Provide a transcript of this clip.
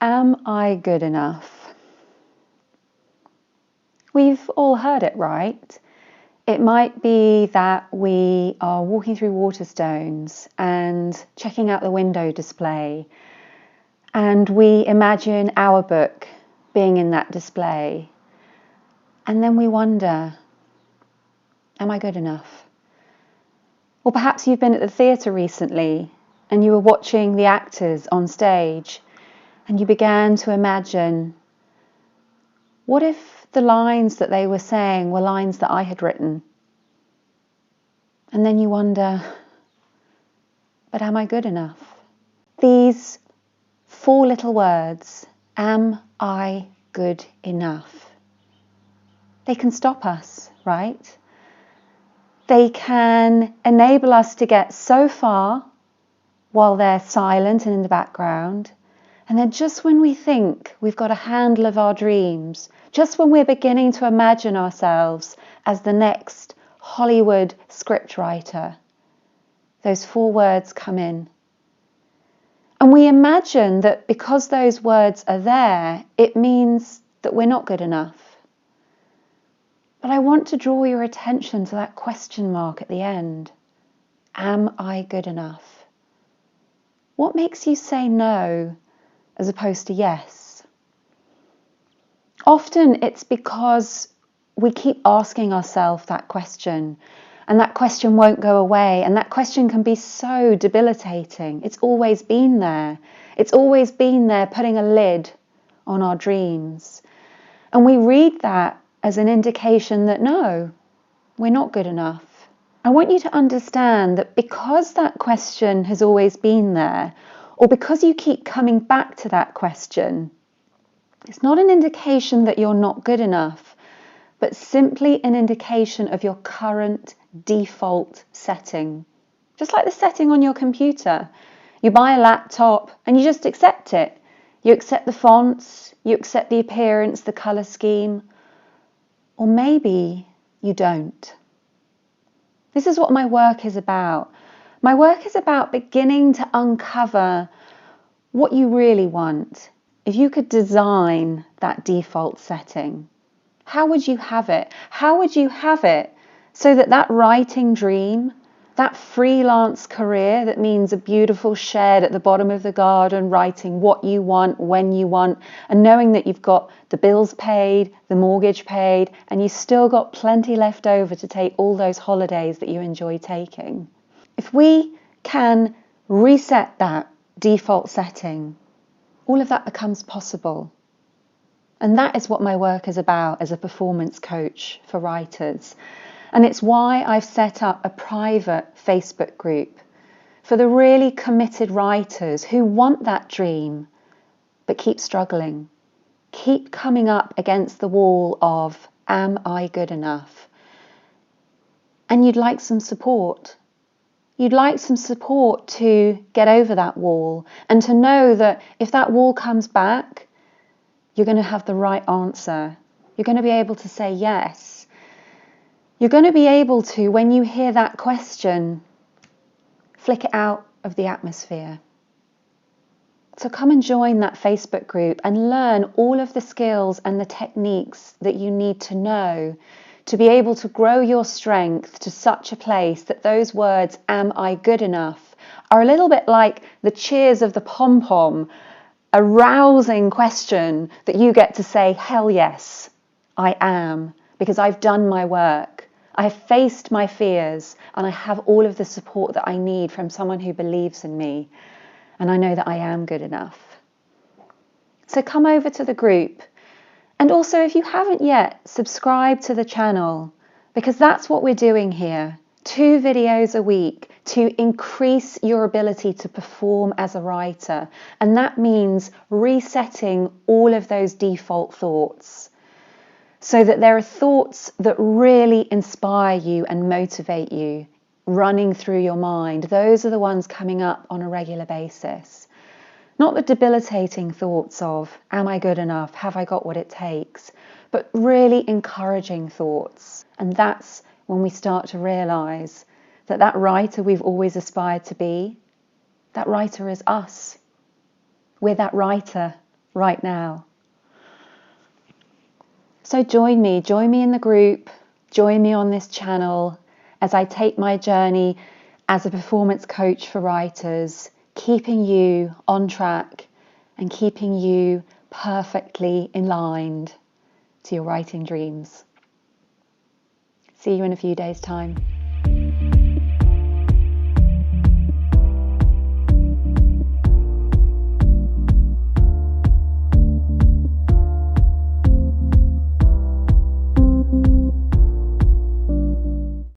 Am I good enough? We've all heard it, right? It might be that we are walking through Waterstones and checking out the window display, and we imagine our book being in that display. And then we wonder, am I good enough? Or perhaps you've been at the theatre recently and you were watching the actors on stage and you began to imagine, what if the lines that they were saying were lines that I had written? And then you wonder, but am I good enough? These 4 little words, am I good enough? They can stop us, right? They can enable us to get so far while they're silent and in the background. And then just when we think we've got a handle of our dreams, just when we're beginning to imagine ourselves as the next Hollywood scriptwriter, those 4 words come in. And we imagine that because those words are there, it means that we're not good enough. But I want to draw your attention to that question mark at the end. Am I good enough? What makes you say no as opposed to yes? Often it's because we keep asking ourselves that question, and that question won't go away, and that question can be so debilitating. It's always been there. It's always been there, putting a lid on our dreams. And we read that as an indication that no, we're not good enough. I want you to understand that because that question has always been there, or because you keep coming back to that question, it's not an indication that you're not good enough, but simply an indication of your current default setting. Just like the setting on your computer. You buy a laptop and you just accept it. You accept the fonts, you accept the appearance, the colour scheme, or maybe you don't. This is what my work is about. My work is about beginning to uncover what you really want. If you could design that default setting, how would you have it? How would you have it so that that writing dream, that freelance career that means a beautiful shed at the bottom of the garden, writing what you want, when you want, and knowing that you've got the bills paid, the mortgage paid, and you've still got plenty left over to take all those holidays that you enjoy taking. If we can reset that default setting, all of that becomes possible. And that is what my work is about as a performance coach for writers. And it's why I've set up a private Facebook group for the really committed writers who want that dream, but keep struggling, keep coming up against the wall of, am I good enough? And you'd like some support. You'd like some support to get over that wall and to know that if that wall comes back, you're going to have the right answer. You're going to be able to say yes. You're going to be able to, when you hear that question, flick it out of the atmosphere. So come and join that Facebook group and learn all of the skills and the techniques that you need to know to be able to grow your strength to such a place that those words, am I good enough, are a little bit like the cheers of the pom-pom, a rousing question that you get to say, hell yes, I am, because I've done my work. I have faced my fears and I have all of the support that I need from someone who believes in me. And I know that I am good enough. So come over to the group. And also, if you haven't yet, subscribe to the channel, because that's what we're doing here. 2 videos a week to increase your ability to perform as a writer. And that means resetting all of those default thoughts, so that there are thoughts that really inspire you and motivate you, running through your mind. Those are the ones coming up on a regular basis. Not the debilitating thoughts of, am I good enough? Have I got what it takes? But really encouraging thoughts. And that's when we start to realise that that writer we've always aspired to be, that writer is us. We're that writer right now. So join me in the group, join me on this channel as I take my journey as a performance coach for writers, keeping you on track and keeping you perfectly aligned to your writing dreams. See you in a few days' time.